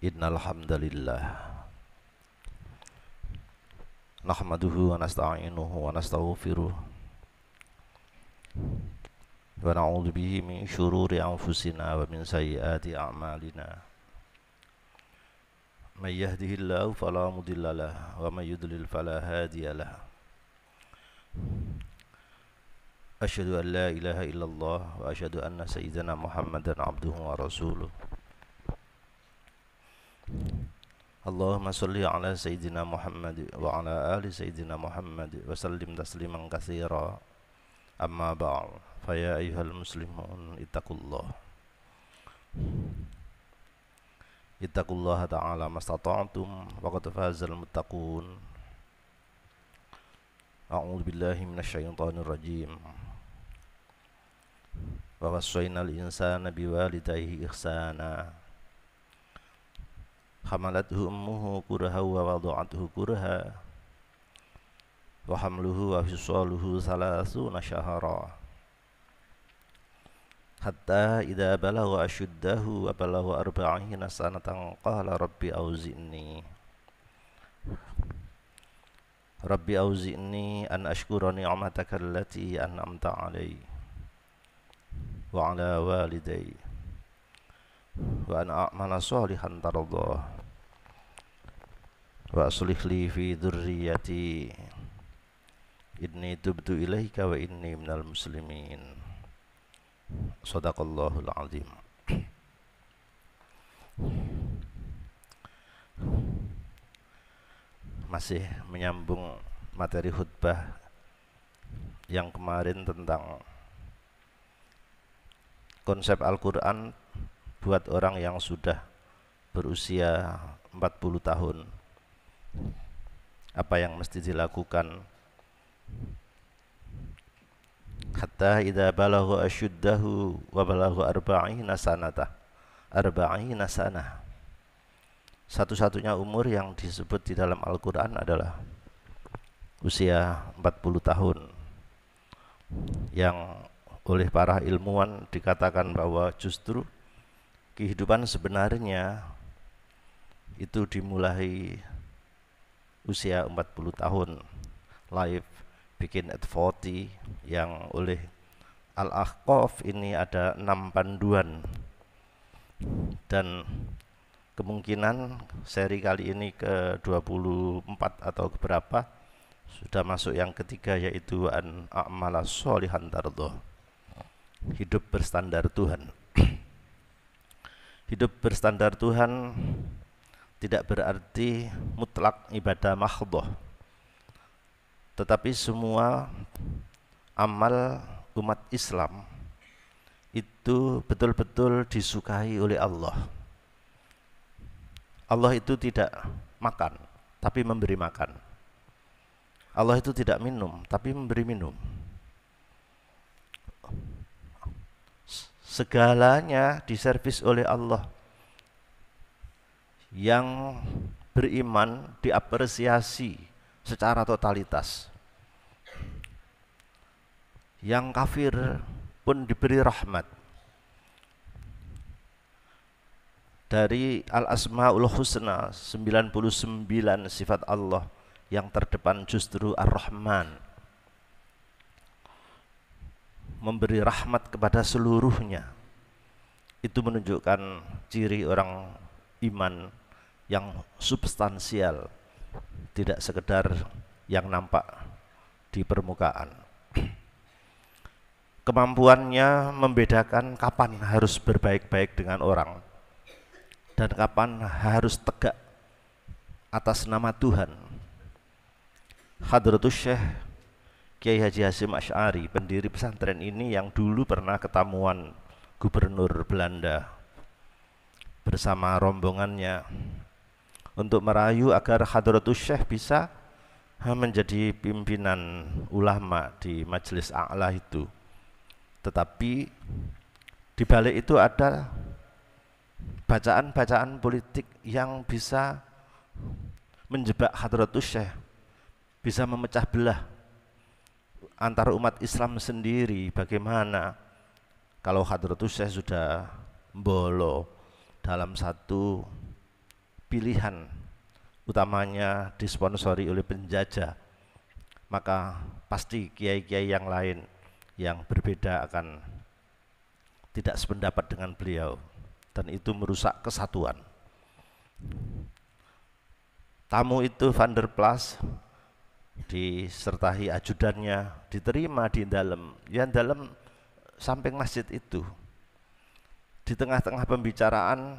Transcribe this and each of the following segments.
Innal hamdalillah nahmaduhu wa nasta'inuhu wa nastaghfiruh wa na'udzu bihi min syururi anfusina wa min sayyiati a'malina. May yahdihillahu fala mudhillalah wa may yudlil fala hadiyalah. Asyhadu an la ilaha illallah wa asyhadu anna sayyidana Muhammadan abduhu wa rasuluh. Allahumma sholli ala sayyidina Muhammad wa ala ali sayyidina Muhammad wa sallim tasliman katsira. Amma ba'd, fa ya ayyuhal muslimun ittaqullaha ta'ala mastata'tum wa qad fazal muttaqun. A'udzu billahi minasyaitonir rajim. Wa wassaynal insana biwalidayhi ihsana. Hamalathu ummuhu kurha wa wada'athu kurha wa hamluhu wa fisaluhu salasuna syahra hatta idza balagha ashuddahu wa balagha arba'ina sanatan qala rabbi auzi'ni an ashkura ni'mataka allati an'amta 'alayya wa 'ala walidayya wa an a'mala shalihan tardah wa aslih li fi dzurriyyati inni tubtu ilaika wa inni minal muslimin. Shadaqallahul azim. Masih menyambung materi khutbah yang kemarin tentang konsep Al-Quran buat orang yang sudah berusia 40 tahun. Apa yang mesti dilakukan? Hatta idza balagha ashuddahu wa balagha arba'ina sanah. Satu-satunya umur yang disebut di dalam Al-Quran adalah usia 40 tahun, yang oleh para ilmuwan dikatakan bahwa justru kehidupan sebenarnya itu dimulai usia 40 tahun. Life begin at 40, yang oleh Al-Ahqaf ini ada 6 panduan, dan kemungkinan seri kali ini ke 24 atau keberapa sudah masuk yang ketiga, yaitu an a'mala sholihan tardoh, hidup berstandar Tuhan. Hidup berstandar Tuhan tidak berarti mutlak ibadah mahdhah, tetapi semua amal umat Islam itu betul-betul disukai oleh Allah. Allah itu tidak makan, tapi memberi makan. Allah itu tidak minum, tapi memberi minum. Segalanya diservis oleh Allah. Yang beriman diapresiasi secara totalitas. Yang kafir pun diberi rahmat. Dari Al-Asma'ul Husna, 99 sifat Allah, yang terdepan justru Ar-Rahman, memberi rahmat kepada seluruhnya. Itu menunjukkan ciri orang iman yang substansial, tidak sekedar yang nampak di permukaan. Kemampuannya membedakan kapan harus berbaik-baik dengan orang dan kapan harus tegak atas nama Tuhan. Hadratus Syekh Kiai Haji Hasyim Asy'ari, pendiri pesantren ini, yang dulu pernah ketamuan Gubernur Belanda bersama rombongannya untuk merayu agar Hadratus Syekh bisa menjadi pimpinan ulama di Majelis A'la itu. Tetapi di balik itu ada bacaan-bacaan politik yang bisa menjebak Hadratus Syekh, bisa memecah belah antara umat Islam sendiri. Bagaimana kalau Hadratus Syekh sudah mbolo dalam satu pilihan utamanya disponsori oleh penjajah, maka pasti kiai-kiai yang lain yang berbeda akan tidak sependapat dengan beliau, dan itu merusak kesatuan. Tamu itu Van der Plas disertai ajudannya diterima di dalam samping masjid itu. Di tengah-tengah pembicaraan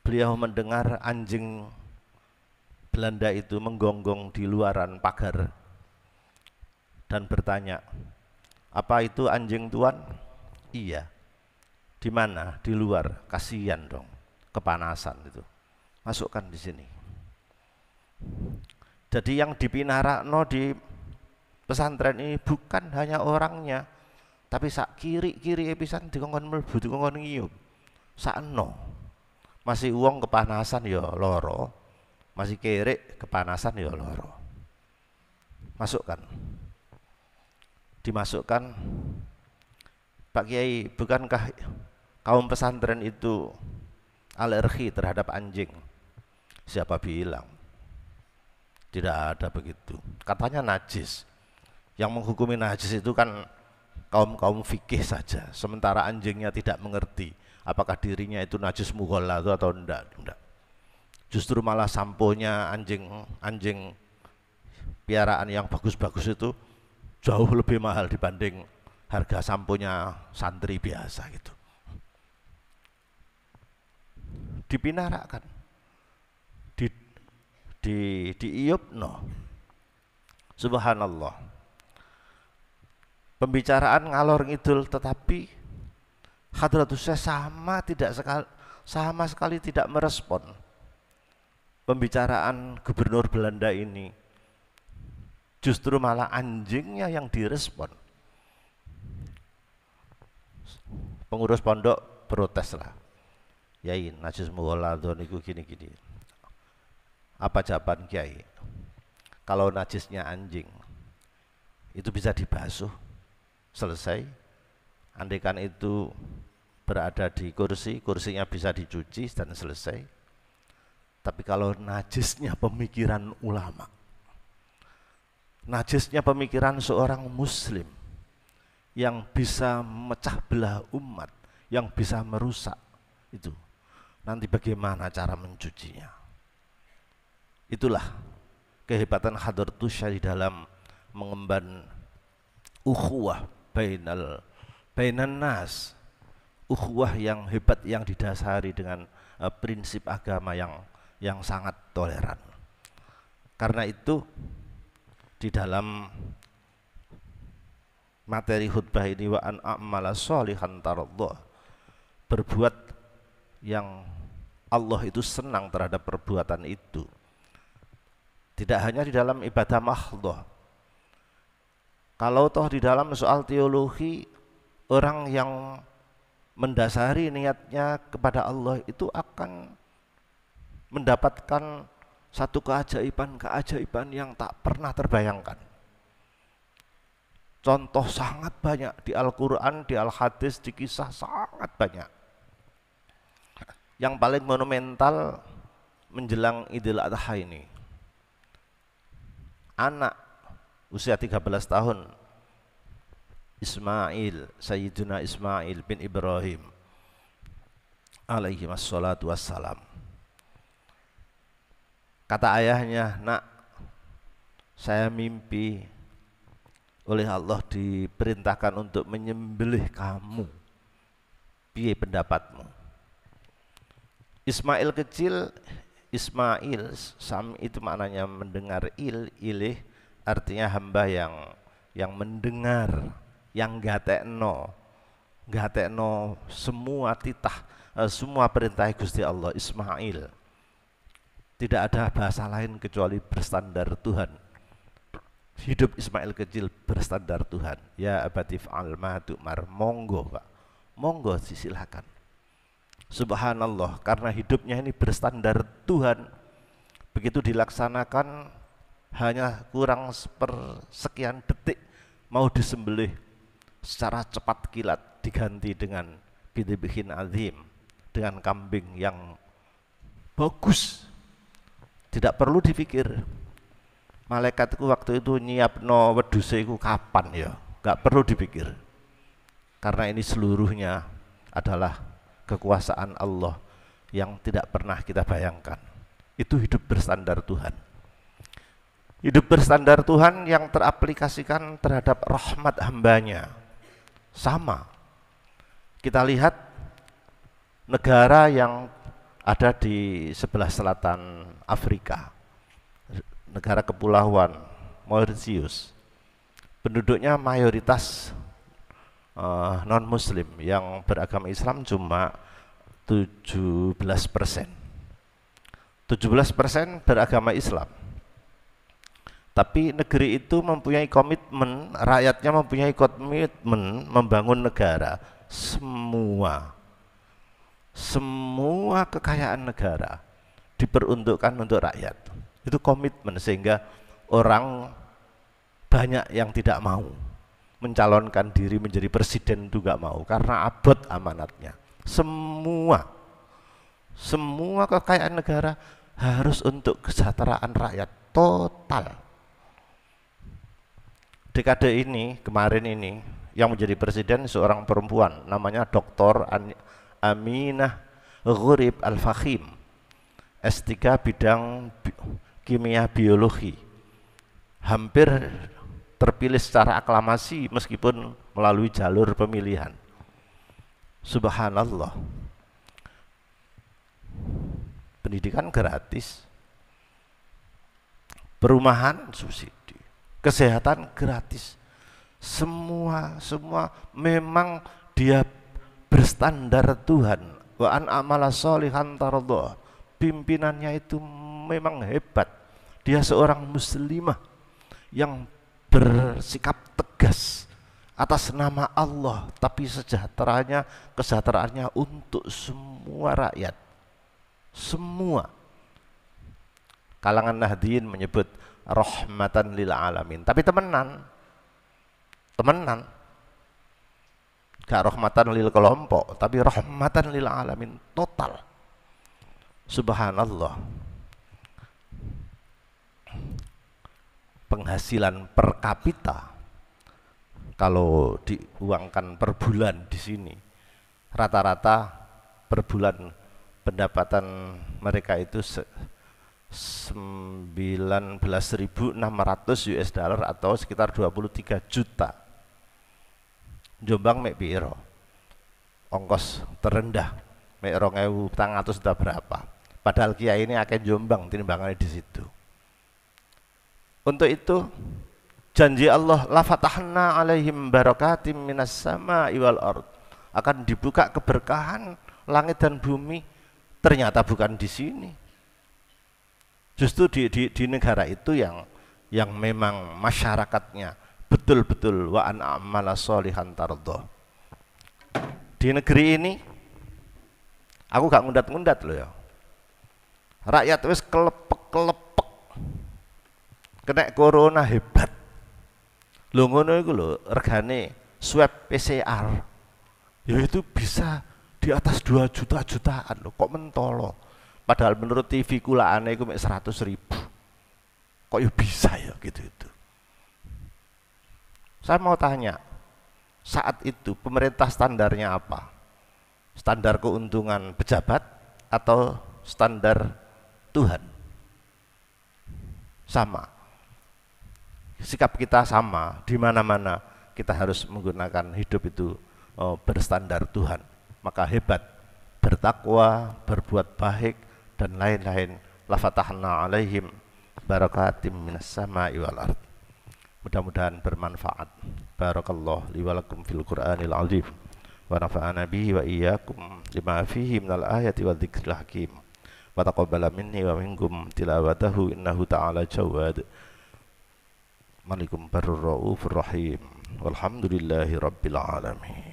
beliau mendengar anjing Belanda itu menggonggong di luaran pagar dan bertanya, "Apa itu anjing tuan?" "Iya." "Di mana?" "Di luar." "Kasihan dong, kepanasan itu. Masukkan di sini." Jadi yang dipinarakno di pesantren ini bukan hanya orangnya, tapi sak kiri pisan dikongkon mlebu, dikongkon ngiyup. Sakno. Masih uang kepanasan ya loro, masih kere kepanasan ya loro. Masukkan. Dimasukkan. "Pak Kiai, bukankah kaum pesantren itu alergi terhadap anjing?" "Siapa bilang? Tidak ada begitu. Katanya najis." Yang menghukumi najis itu kan kaum fikih saja, sementara anjingnya tidak mengerti apakah dirinya itu najis mughalladz atau enggak. Justru malah samponya anjing piaraan yang bagus-bagus itu jauh lebih mahal dibanding harga samponya santri biasa gitu. Dipinarakkan, diiupno. Subhanallah. Pembicaraan ngalor ngidul, tetapi Hadratus Syekh sama sekali tidak merespon pembicaraan gubernur Belanda ini. Justru malah anjingnya yang direspon. Pengurus pondok protes lah. "Yai, najis mughalladz niku gini-gini." Apa jawaban Kiai? Kalau najisnya anjing itu bisa dibasuh, selesai. Andaikan itu berada di kursinya bisa dicuci dan selesai. Tapi kalau najisnya pemikiran ulama, najisnya pemikiran seorang muslim yang bisa memecah belah umat, yang bisa merusak, itu nanti bagaimana cara mencucinya? Itulah kehebatan Hadratus Syekh di dalam mengemban ukhuwah bainan nas, ukhuwah yang hebat yang didasari dengan prinsip agama yang sangat toleran. Karena itu di dalam materi khutbah ini, wa an a'mala sholihan taraddah, berbuat yang Allah itu senang terhadap perbuatan itu. Tidak hanya di dalam ibadah mahdhah. Kalau toh di dalam soal teologi, orang yang mendasari niatnya kepada Allah itu akan mendapatkan satu keajaiban yang tak pernah terbayangkan. Contoh sangat banyak di Al-Quran, di Al-Hadis, di kisah sangat banyak. Yang paling monumental menjelang Idul Adha ini, anak usia 13 tahun Sayyiduna Ismail bin Ibrahim alaihi wassalatu wassalam, kata ayahnya, "Nak, saya mimpi oleh Allah diperintahkan untuk menyembelih kamu. Piye pendapatmu?" Ismail kecil, Ismail Sam itu maknanya mendengar, ilih artinya hamba yang mendengar, yang gatekno semua titah, semua perintah Gusti Allah. Ismail tidak ada bahasa lain kecuali berstandar Tuhan. Hidup Ismail kecil berstandar Tuhan. Ya abatif alma tu'mar, monggo Pak, monggo silakan. Subhanallah, karena hidupnya ini berstandar Tuhan, begitu dilaksanakan hanya kurang sepersekian detik mau disembelih, secara cepat kilat diganti dengan bidhibihin azim, dengan kambing yang bagus, Tidak perlu dipikir. Malaikat itu waktu itu nyiapno wedhuse iku kapan ya? Gak perlu dipikir. Karena ini seluruhnya adalah kekuasaan Allah yang tidak pernah kita bayangkan. Itu hidup berstandar Tuhan. Hidup berstandar Tuhan yang teraplikasikan terhadap rahmat hambanya. Sama. Kita lihat negara yang ada di sebelah selatan Afrika, negara kepulauan Mauritius, penduduknya mayoritas non-muslim, yang beragama Islam cuma 17%. 17% beragama Islam. Tapi negeri itu mempunyai komitmen, rakyatnya mempunyai komitmen membangun negara. Semua kekayaan negara diperuntukkan untuk rakyat. Itu komitmen, sehingga orang banyak yang tidak mau mencalonkan diri menjadi presiden, itu gak mau karena abot amanatnya. Semua kekayaan negara harus untuk kesejahteraan rakyat total. Dekade ini, kemarin ini, yang menjadi presiden seorang perempuan, namanya Dr. Aminah Ghurib Al-Fakhim, S3 bidang kimia biologi. Hampir terpilih secara aklamasi meskipun melalui jalur pemilihan. Subhanallah. Pendidikan gratis, perumahan subsidi, kesehatan gratis, semua memang dia berstandar Tuhan. Wa an amala sholihan tardha. Pimpinannya itu memang hebat. Dia seorang muslimah yang bersikap tegas atas nama Allah, tapi kesejahteraannya untuk semua rakyat. Semua. Kalangan Nahdien menyebut rahmatan lil alamin, tapi temenan gak rahmatan lil kelompok, tapi rahmatan lil alamin total. Subhanallah. Penghasilan per kapita kalau diuangkan per bulan di sini, rata-rata per bulan pendapatan mereka itu 19.600 US dollar atau sekitar 23 juta. Jombang mek piro? Ongkos terendah mek 2.400 sudah berapa? Padahal kiai ini akeh Jombang timbangannya di situ. Untuk itu janji Allah, la fatahna alaihim barakatim minas sama'i wal ard, akan dibuka keberkahan langit dan bumi. Ternyata bukan di sini. Justru di negara itu yang memang masyarakatnya betul-betul wa an amala sholihan tardha. Di negeri ini aku gak ngundat-ngundat loh ya. Rakyat wis kelepek-kelepek. Kena corona hebat. Lho ngono iku lho, regane swab PCR. Ya itu bisa di atas 2 jutaan loh, kok mentolo. Padahal menurut TV kulaane iku mek 100.000. Kok ya bisa ya gitu itu. Saya mau tanya, saat itu pemerintah standarnya apa? Standar keuntungan pejabat atau standar Tuhan? Sama. Sikap kita sama, di mana-mana kita harus menggunakan hidup itu berstandar Tuhan. Maka hebat, bertakwa, berbuat baik dan lain-lain. La fatahna alaihim barakatim minas sama'i wal ard. Mudah-mudahan bermanfaat. Barakallahu li wa lakum fil Qur'anil azim wa nafa'ana bihi wa iyyakum lima fihi minal ayati wa dzikril hakim. Wa taqabbala minni wa minkum tilawatahu innahu ta'ala jawad. Malikum barur raufur rahim. Walhamdulillahi rabbil alamin.